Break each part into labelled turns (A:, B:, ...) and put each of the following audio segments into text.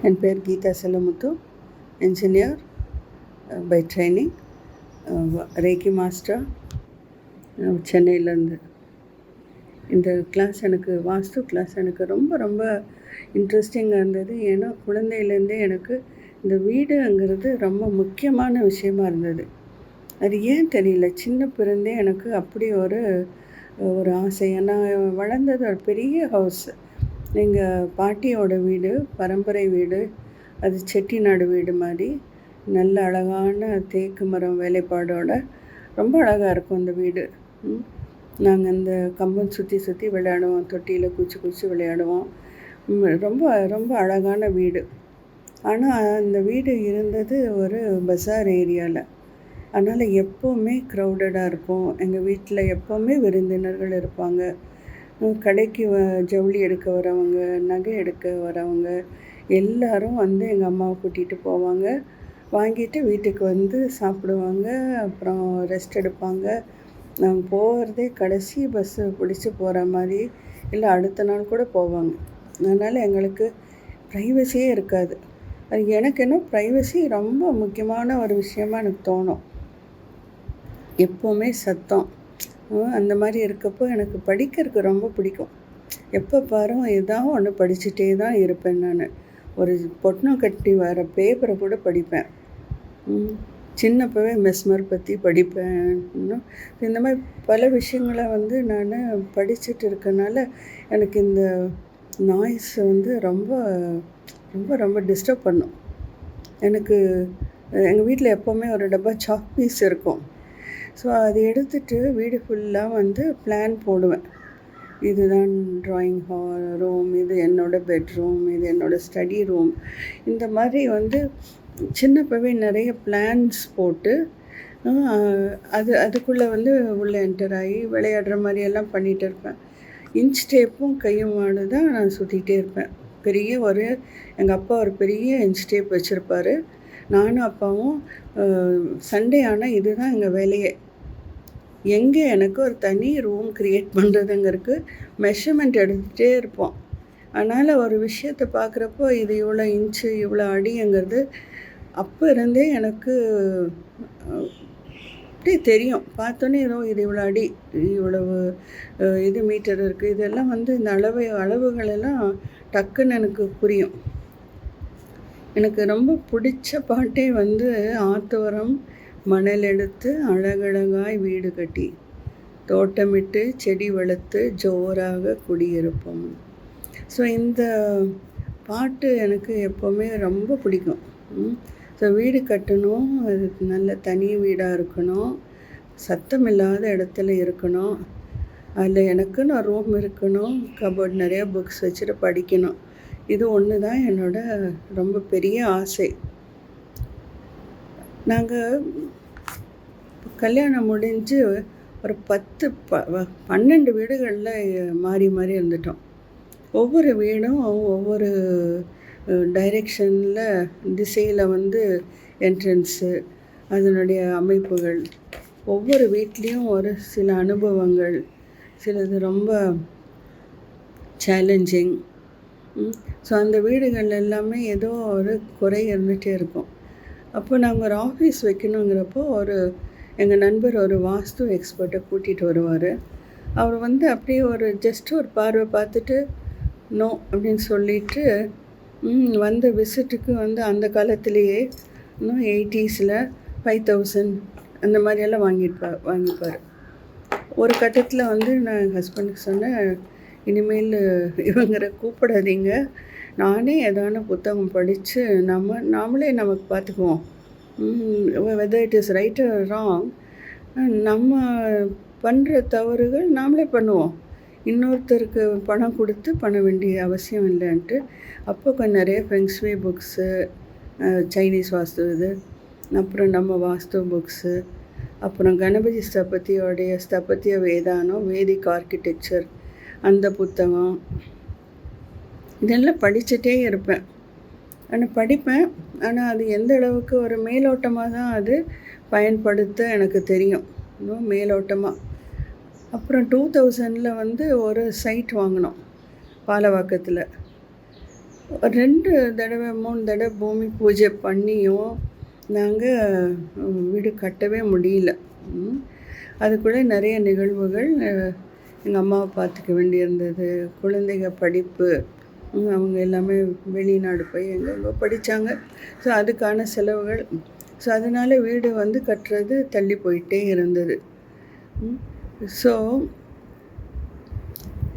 A: என் பேர் Geetha Chellamuthu, engineer by training, reiki master, சென்னையிலேருந்து. இந்த கிளாஸ் வாஸ்து கிளாஸ் எனக்கு ரொம்ப ரொம்ப இன்ட்ரெஸ்டிங்காக இருந்தது. ஏன்னா குழந்தையிலேருந்தே எனக்கு இந்த வீடுங்கிறது ரொம்ப முக்கியமான விஷயமா இருந்தது. அது ஏன் தெரியல, சின்ன பிறந்தே எனக்கு அப்படி ஒரு ஆசை. நான் வளர்ந்தது ஒரு பெரிய ஹவுஸ். எங்கள் பாட்டியோட வீடு, பரம்பரை வீடு. அது செட்டிநாடு வீடு மாதிரி, நல்ல அழகான தேக்கு மரம் வேலைப்பாடோட ரொம்ப அழகாக இருக்கும் அந்த வீடு. நாங்கள் அந்த கம்பம் சுற்றி சுற்றி விளையாடுவோம், தொட்டியில் குச்சி குச்சி விளையாடுவோம். ரொம்ப ரொம்ப அழகான வீடு. ஆனால் அந்த வீடு இருந்தது ஒரு பஸார் ஏரியாவில். அதனால் எப்போவுமே க்ரௌடடாக இருக்கும். எங்கள் வீட்டில் எப்போவுமே விருந்தினர்கள் இருப்பாங்க. கடைக்கு ஜவுளி எடுக்க வரவங்க, நகை எடுக்க வரவங்க எல்லோரும் வந்து எங்கள் அம்மாவை கூட்டிகிட்டு போவாங்க. வாங்கிட்டு வீட்டுக்கு வந்து சாப்பிடுவாங்க, அப்புறம் ரெஸ்ட் எடுப்பாங்க. நாங்கள் போகிறதே கடைசி பஸ்ஸு பிடிச்சி போகிற மாதிரி, இல்லை அடுத்த நாள் கூட போவாங்க. அதனால் எங்களுக்கு ப்ரைவசியே இருக்காது. அது எனக்கு என்ன ப்ரைவசி ரொம்ப முக்கியமான ஒரு விஷயமாக எனக்கு தோணும். எப்போவுமே சத்தம் அந்த மாதிரி இருக்கப்போ எனக்கு படிக்கிறதுக்கு ரொம்ப பிடிக்கும். எப்போ பாரு ஏதாவது ஒன்று படிச்சுட்டே தான் இருப்பேன். நான் ஒரு பொட்டணம் கட்டி வர பேப்பரை கூட படிப்பேன். சின்னப்பவே மெஸ்மர் பற்றி படிப்பேன். இந்த மாதிரி பல விஷயங்களை வந்து நான் படிச்சுட்டு இருக்கனால எனக்கு இந்த நாய்ஸ் வந்து ரொம்ப ரொம்ப ரொம்ப டிஸ்டர்ப் பண்ணும். எனக்கு எங்கள் வீட்டில் எப்போவுமே ஒரு டப்பா சாக் பீஸ் இருக்கும். ஸோ அதை எடுத்துகிட்டு வீடு ஃபுல்லாக வந்து பிளான் போடுவேன். இதுதான் ட்ராயிங் ரூம், இது என்னோடய பெட்ரூம், இது என்னோடய ஸ்டடி ரூம். இந்த மாதிரி வந்து சின்னப்பவே நிறைய பிளான்ஸ் போட்டு அதுக்குள்ளே வந்து உள்ளே என்டர் ஆகி விளையாடுற மாதிரியெல்லாம் பண்ணிகிட்டு இருப்பேன். இன்ச் டேப்பும் கையுமானு தான் நான் சுற்றிகிட்டே இருப்பேன். எங்கள் அப்பா ஒரு பெரிய இன்ச் டேப் வச்சுருப்பார். நானும் அப்பாவும் சண்டே ஆனால் இதுதான் எங்கள் வேலையே. எங்கே எனக்கு ஒரு தனி ரூம் க்ரியேட் பண்ணுறதுங்கிறதுக்கு மெஷர்மெண்ட் எடுத்துகிட்டே இருப்போம். அதனால் ஒரு விஷயத்தை பார்க்குறப்போ இது இவ்வளோ இன்ச்சு இவ்வளோ அடிங்கிறது அப்போ இருந்தே எனக்கு அப்படியே தெரியும். பார்த்தோன்னே இது இவ்வளோ அடி, இவ்வளவு இது மீட்டர் இருக்குது. இதெல்லாம் வந்து இந்த அளவுகளெல்லாம் டக்குன்னு எனக்கு புரியும். எனக்கு ரொம்ப பிடிச்ச பாட்டே வந்து ஆத்தோரம் மணல் எடுத்து அழகழகாய் வீடு கட்டி தோட்டமிட்டு செடி வளர்த்து ஜோராக குடியிருப்போம். ஸோ இந்த பாட்டு எனக்கு எப்போவுமே ரொம்ப பிடிக்கும். ஸோ வீடு கட்டணும், அது நல்ல தனி வீடாக இருக்கணும், சத்தம் இல்லாத இடத்துல இருக்கணும், அதில் எனக்குன்னு ஒரு ரூம் இருக்கணும், கபோர்ட் நிறையா புக்ஸ் வச்சுட்டு படிக்கணும். இது ஒன்று தான் என்னோடய ரொம்ப பெரிய ஆசை. நாங்கள் கல்யாணம் முடிஞ்சு ஒரு 12 வீடுகளில் மாறி மாறி இருந்துட்டோம். ஒவ்வொரு வீடும் ஒவ்வொரு டைரெக்ஷனில் திசையில் வந்து என்ட்ரன்ஸு, அதனுடைய அமைப்புகள், ஒவ்வொரு வீட்லேயும் ஒரு சில அனுபவங்கள், சிலது ரொம்ப சேலஞ்சிங். ஸோ அந்த வீடுகள் எல்லாமே ஏதோ ஒரு குறை இருந்துகிட்டே இருக்கும். அப்போ நாங்கள் ஒரு ஆஃபீஸ் வைக்கணுங்கிறப்போ எங்கள் நண்பர் ஒரு வாஸ்து எக்ஸ்பர்ட்டை கூட்டிகிட்டு வருவார். அவர் வந்து அப்படியே ஒரு பார்வை பார்த்துட்டு நோ அப்படின்னு சொல்லிவிட்டு வந்த விசிட்டுக்கு வந்து அந்த காலத்திலேயே இன்னும் 80s 5,000 அந்த மாதிரியெல்லாம் வாங்கிப்பார். ஒரு கட்டத்தில் வந்து நான் எங்கள் ஹஸ்பண்டுக்கு சொன்னேன், இனிமேல் இவங்களை கூப்பிடாதீங்க, நானே ஏதான புத்தகம் படித்து நாமளே நமக்கு பார்த்துக்குவோம். Whether it is right or wrong, நம்ம பண்ணுற தவறுகள் நாமளே பண்ணுவோம், இன்னொருத்தருக்கு பணம் கொடுத்து பண்ண வேண்டிய அவசியம் இல்லைன்ட்டு. அப்போ கொஞ்சம் நிறைய ஃபெங்க்ஷுய் புக்ஸு, சைனீஸ் வாஸ்து இது, அப்புறம் நம்ம வாஸ்து புக்ஸு, அப்புறம் கணபதி ஸ்தபத்திய வேதானம், வேதிக் ஆர்கிடெக்சர் அந்த புத்தகம், இதெல்லாம் படிச்சுட்டே இருப்பேன். ஆனால் அது எந்த அளவுக்கு ஒரு மேலோட்டமாக தான் அது பயன்படுத்த எனக்கு தெரியும், இன்னும் மேலோட்டமாக. அப்புறம் 2000 வந்து ஒரு சைட் வாங்கினோம் பாலவாக்கத்தில். 2 தடவை 3 தடவை பூமி பூஜை பண்ணியும் நாங்கள் வீடு கட்டவே முடியல. அதுக்குள்ளே நிறைய நிகழ்வுகள். எங்கள் அம்மாவை பார்த்துக்க வேண்டியிருந்தது, குழந்தைங்க படிப்பு, அவங்க எல்லாமே வெளிநாடு போய் எங்கெங்கோ படித்தாங்க. ஸோ அதுக்கான செலவுகள். ஸோ அதனால் வீடு கட்டுறது தள்ளி போயிட்டே இருந்தது. ஸோ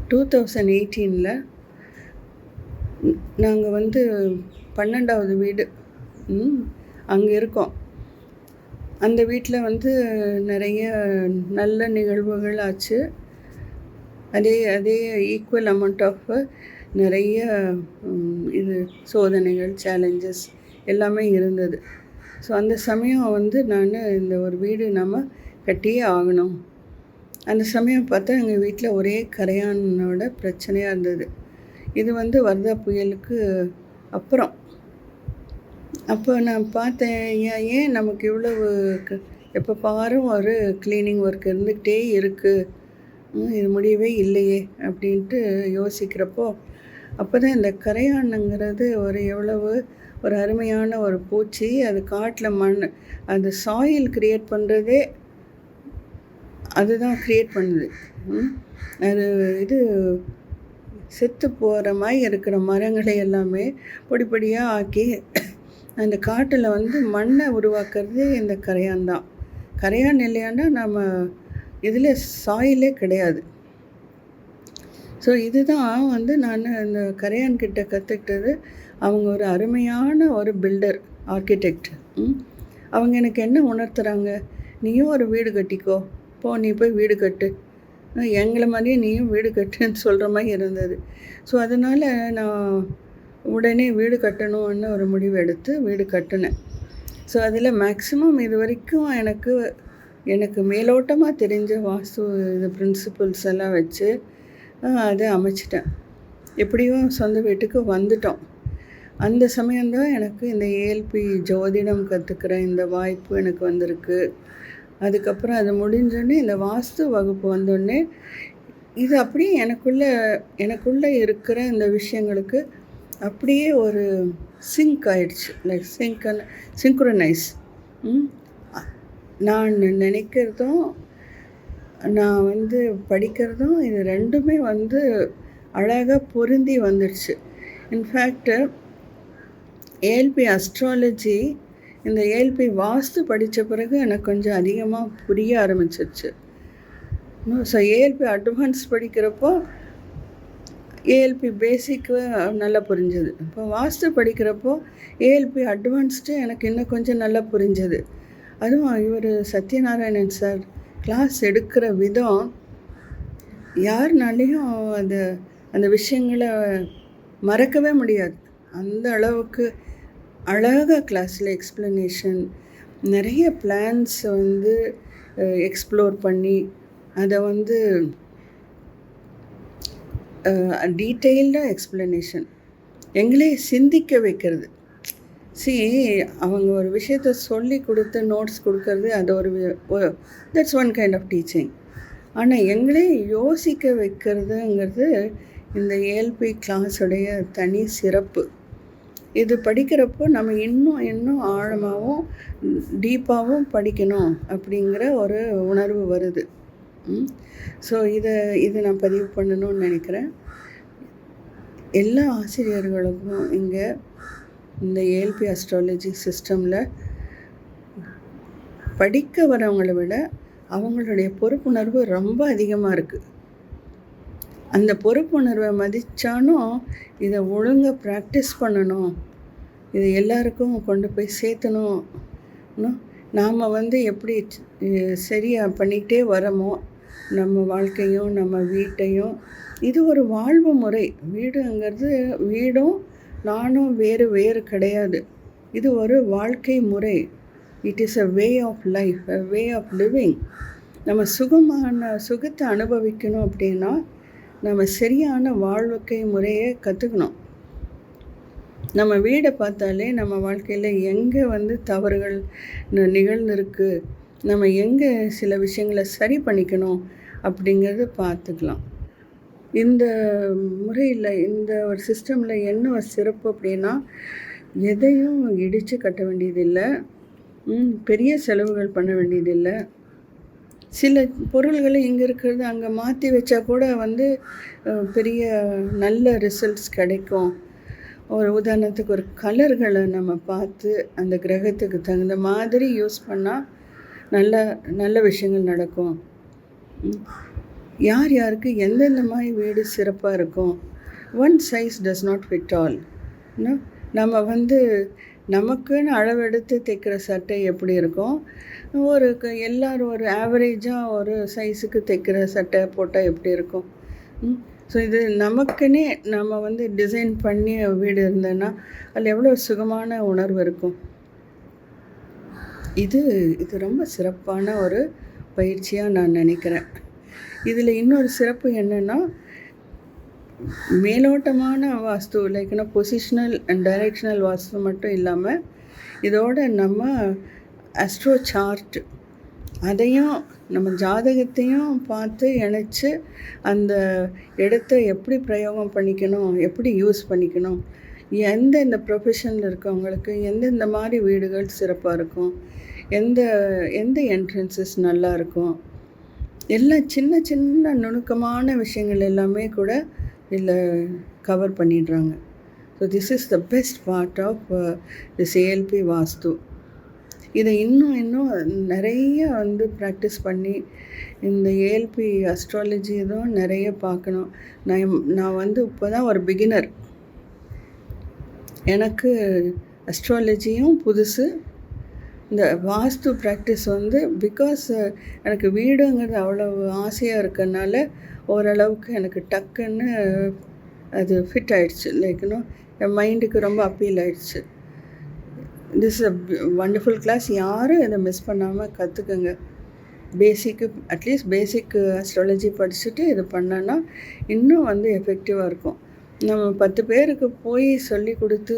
A: 2018ல் நாங்கள் 12வது வீடு அங்கே இருக்கோம். அந்த வீட்டில் நிறைய நல்ல நிகழ்வுகள் ஆச்சு. அதே ஈக்குவல் அமௌண்ட் ஆஃப் நிறைய இது சோதனைகள், சேலஞ்சஸ் எல்லாமே இருந்தது. ஸோ அந்த சமயம் நான் இந்த ஒரு வீடு நம்ம கட்டியே ஆகணும். அந்த சமயம் பார்த்தா எங்கள் வீட்டில் ஒரே கரையானோட பிரச்சனையாக இருந்தது. இது வர்தா புயலுக்கு அப்புறம். அப்போ நான் பார்த்தேன், ஏன் நமக்கு இவ்வளவு எப்போ பாரும் ஒரு க்ளீனிங் ஒர்க் இருந்துக்கிட்டே இருக்குது, இது முடியவே இல்லையே அப்படின்ட்டு யோசிக்கிறப்போ, அப்போ தான் இந்த கரையானுங்கிறது எவ்வளவு ஒரு அருமையான ஒரு பூச்சி. அது காட்டில் மண், அந்த சாயில் க்ரியேட் பண்ணுறதே அதுதான் க்ரியேட் பண்ணுது. அது இது செத்து போகிற மாதிரி இருக்கிற மரங்களை எல்லாமே பொடி பொடியாக ஆக்கி அந்த காட்டில் மண்ணை உருவாக்குறது இந்த கரையான் தான். கரையான் இல்லையானா நம்ம இதில் சாயிலே கிடையாது. ஸோ இதுதான் நான் இந்த கரையான்கிட்ட கற்றுக்கிட்டது. அவங்க ஒரு அருமையான ஒரு பில்டர், ஆர்கிடெக்ட். அவங்க எனக்கு என்ன உணர்த்துறாங்க, நீயும் ஒரு வீடு கட்டிக்கோ, நீ போய் வீடு கட்டு, எங்களை மாதிரியே நீயும் வீடு கட்டுன்னு சொல்கிற மாதிரி இருந்தது. ஸோ அதனால் நான் உடனே வீடு கட்டணும்னு ஒரு முடிவு எடுத்து வீடு கட்டினேன். ஸோ அதில் மேக்ஸிமம் இது வரைக்கும் எனக்கு மேலோட்டமாக தெரிஞ்ச வாஸ்து இது பிரின்சிபல்ஸ் எல்லாம் வச்சு அதை அமைச்சிட்டேன். எப்படியும் சொந்த வீட்டுக்கு வந்துட்டோம். அந்த சமயம்தான் எனக்கு இந்த ஏஎல்பி ஜோதிடம் கற்றுக்கிற இந்த வாய்ப்பு எனக்கு வந்திருக்கு. அதுக்கப்புறம் அது முடிஞ்சோடனே இந்த வாஸ்து வகுப்பு வந்தோடனே இது அப்படியே எனக்குள்ளே இருக்கிற இந்த விஷயங்களுக்கு அப்படியே ஒரு சிங்க் ஆயிடுச்சு. Like synchronise. நான் நினைக்கிறதும் நான் படிக்கிறதும் இது ரெண்டுமே அழகாக பொருந்தி வந்துடுச்சு. இன்ஃபேக்ட் ஏஎல்பி அஸ்ட்ராலஜி, இந்த ஏஎல்பி வாஸ்து படித்த பிறகு எனக்கு கொஞ்சம் அதிகமாக புரிய ஆரம்பிச்சிருச்சு. ஸோ ஏஎல்பி அட்வான்ஸ் படிக்கிறப்போ ஏஎல்பி பேசிக்கு நல்லா புரிஞ்சது. இப்போ வாஸ்து படிக்கிறப்போ ஏஎல்பி அட்வான்ஸ்டு எனக்கு இன்னும் கொஞ்சம் நல்லா புரிஞ்சது. அதுவும் இவர் சத்யநாராயணன் சார் கிளாஸ் எடுக்கிற விதம் யாருனாலையும் அந்த விஷயங்களை மறக்கவே முடியாது. அந்த அளவுக்கு அழகாக கிளாஸில் எக்ஸ்ப்ளனேஷன், நிறைய பிளான்ஸ் எக்ஸ்ப்ளோர் பண்ணி அதை டீட்டெயில்டாக எக்ஸ்ப்ளனேஷன், எங்களே சிந்திக்க வைக்கிறது. அவங்க ஒரு விஷயத்த சொல்லி கொடுத்து நோட்ஸ் கொடுக்கறது, அது that's one kind of teaching. ஆனால் எங்களே யோசிக்க வைக்கிறதுங்கிறது இந்த ஏஎல்பி கிளாஸுடைய தனி சிறப்பு. இது படிக்கிறப்போ நம்ம இன்னும் ஆழமாகவும் டீப்பாகவும் படிக்கணும் அப்படிங்கிற ஒரு உணர்வு வருது. ஸோ இதை நான் பதிவு பண்ணணும்னு நினைக்கிறேன். எல்லா ஆசிரியர்களுக்கும் இங்கே இந்த ஏஎல்பி அஸ்ட்ராலஜி சிஸ்டமில் படிக்க வரவங்களை விட அவங்களுடைய பொறுப்புணர்வு ரொம்ப அதிகமாக இருக்குது. அந்த பொறுப்புணர்வை மதித்தாலும் இதை ஒழுங்காக ப்ராக்டிஸ் பண்ணணும், இதை எல்லாருக்கும் கொண்டு போய் சேர்த்தணும். நாம் எப்படி சரியாக பண்ணிக்கிட்டே வரமோ நம்ம வாழ்க்கையும் நம்ம வீட்டையும், இது ஒரு வாழ்வு முறை. வீடுங்கிறது வீடும் நானும் வேறு கிடையாது. இது ஒரு வாழ்க்கை முறை. It is a way of life, a way of living. நம்ம சுகத்தை அனுபவிக்கணும் அப்படின்னா நம்ம சரியான வாழ்க்கை முறையை கற்றுக்கணும். நம்ம வீடை பார்த்தாலே நம்ம வாழ்க்கையில் எங்கே தவறுகள் நிகழ்ந்துருக்கு, நம்ம எங்கே சில விஷயங்களை சரி பண்ணிக்கணும் அப்படிங்கிறது பார்த்துக்கலாம். இந்த முறையில் இந்த ஒரு சிஸ்டமில் என்ன ஒரு சிறப்பு அப்படின்னா, எதையும் இடித்து கட்ட வேண்டியதில்லை, பெரிய செலவுகள் பண்ண வேண்டியதில்லை. சில பொருள்களை இங்கே இருக்கிறது அங்கே மாற்றி வச்சா கூட வந்து பெரிய நல்ல ரிசல்ட்ஸ் கிடைக்கும். ஒரு உதாரணத்துக்கு ஒரு கலர்களை நம்ம பார்த்து அந்த கிரகத்துக்கு தகுந்த மாதிரி யூஸ் பண்ணால் நல்ல நல்ல விஷயங்கள் நடக்கும். யார் யாருக்கு எந்தெந்த மாதிரி வீடு சிறப்பாக இருக்கும். One size does not fit all. நம்ம வந்து நமக்குன்னு அளவெடுத்து தைக்கிற சட்டை எப்படி இருக்கும், ஒரு எல்லோரும் ஒரு ஆவரேஜாக ஒரு சைஸுக்கு தைக்கிற சட்டை போட்டால் எப்படி இருக்கும். ஸோ இது நமக்குன்னே நம்ம வந்து டிசைன் பண்ணி வீடு இருந்தோன்னா அதில் எவ்வளோ சுகமான உணர்வு இருக்கும். இது ரொம்ப சிறப்பான ஒரு பயிற்சியாக நான் நினைக்கிறேன். இதில் இன்னொரு சிறப்பு என்னென்னா, மேலோட்டமான வாஸ்து லைக்னா பொசிஷனல் அண்ட் டைரெக்ஷனல் வாஸ்து மட்டும் இல்லாமல் இதோட நம்ம அஸ்ட்ரோ சார்ட் அதையும் நம்ம ஜாதகத்தையும் பார்த்து இணைச்சி அந்த இடத்த எப்படி பிரயோகம் பண்ணிக்கணும், எப்படி யூஸ் பண்ணிக்கணும், எந்தெந்த ப்ரொஃபஷனில் இருக்கவங்களுக்கு எந்தெந்த மாதிரி வீடுகள் சிறப்பாக இருக்கும், எந்த எந்த என்ட்ரன்சஸ் நல்லா இருக்கும், எல்லாம் சின்ன சின்ன நுணுக்கமான விஷயங்கள் எல்லாமே கூட இதில் கவர் பண்ணிடுறாங்க. So this is the best part of this ALP வாஸ்து. இதை இன்னும் நிறைய வந்து ப்ராக்டிஸ் பண்ணி இந்த ஏஎல்பி அஸ்ட்ராலஜி இதுவும் நிறைய பார்க்கணும். நான் வந்து இப்போ தான் ஒரு பிகினர். எனக்கு அஸ்ட்ராலஜியும் புதுசு. இந்த வாஸ்து ப்ராக்டிஸ் வந்து பிகாஸ் எனக்கு வீடுங்கிறது அவ்வளோ ஆசையாக இருக்கனால ஓரளவுக்கு எனக்கு டக்குன்னு அது ஃபிட் ஆகிடுச்சு. லைக்னோ என் மைண்டுக்கு ரொம்ப அப்பீல் ஆகிடுச்சு. This is a wonderful class. யாரும் இதை மிஸ் பண்ணாமல் கற்றுக்குங்க. அட்லீஸ்ட் பேசிக் அஸ்ட்ராலஜி படிச்சுட்டு இது பண்ணோன்னா இன்னும் வந்து எஃபெக்டிவாக இருக்கும். நம்ம 10 பேருக்கு போய் சொல்லி கொடுத்து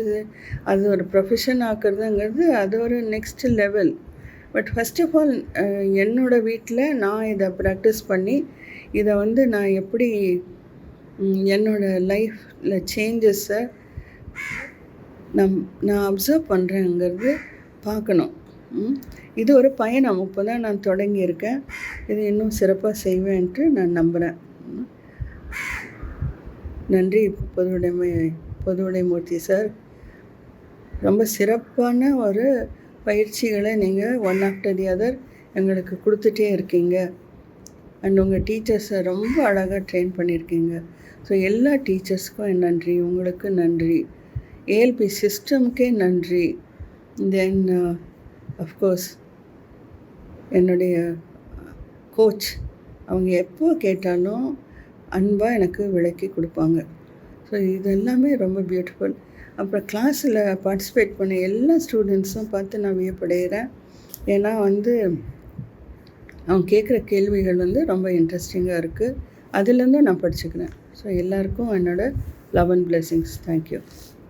A: அது ஒரு ப்ரொஃபஷன் ஆக்குறதுங்கிறது அது ஒரு next level. But first of all என்னோடய வீட்டில் நான் இதை ப்ராக்டிஸ் பண்ணி இதை வந்து நான் எப்படி என்னோடய லைஃப்பில் சேஞ்சஸை நான் அப்சர்வ் பண்ணுறேங்கிறது பார்க்கணும். இது ஒரு பயணம். இப்போ தான் நான் தொடங்கியிருக்கேன். இது இன்னும் சிறப்பாக செய்வேன்ட்டு நான் நம்புகிறேன். நன்றி பொதுவுடைமூர்த்தி சார். ரொம்ப சிறப்பான ஒரு பயிற்சிகளை நீங்கள் ஒன் ஆஃப்டர் தி அதர் எங்களுக்கு கொடுத்துட்டே இருக்கீங்க. அண்ட் உங்கள் டீச்சர்ஸை ரொம்ப அழகாக ட்ரெயின் பண்ணியிருக்கீங்க. ஸோ எல்லா டீச்சர்ஸ்க்கும் என் நன்றி. உங்களுக்கு நன்றி. ஏஎல்பி சிஸ்டம்க்கே நன்றி. தென் அஃப்கோர்ஸ் என்னுடைய கோச், அவங்க எப்போ கேட்டாலும் அன்பாக எனக்கு விளக்கி கொடுப்பாங்க. ஸோ இது எல்லாமே ரொம்ப பியூட்டிஃபுல். அப்புறம் கிளாஸில் பார்ட்டிசிபேட் பண்ண எல்லா ஸ்டூடெண்ட்ஸும் பார்த்து நான் வியப்படைகிறேன். ஏன்னா வந்து அவங்க கேட்குற கேள்விகள் வந்து ரொம்ப இன்ட்ரெஸ்டிங்காக இருக்குது. அதுலேருந்தும் நான் படிச்சுக்கிறேன். ஸோ எல்லாருக்கும் என்னோடய லவ் அண்ட் பிளெஸிங்ஸ். தேங்க்யூ.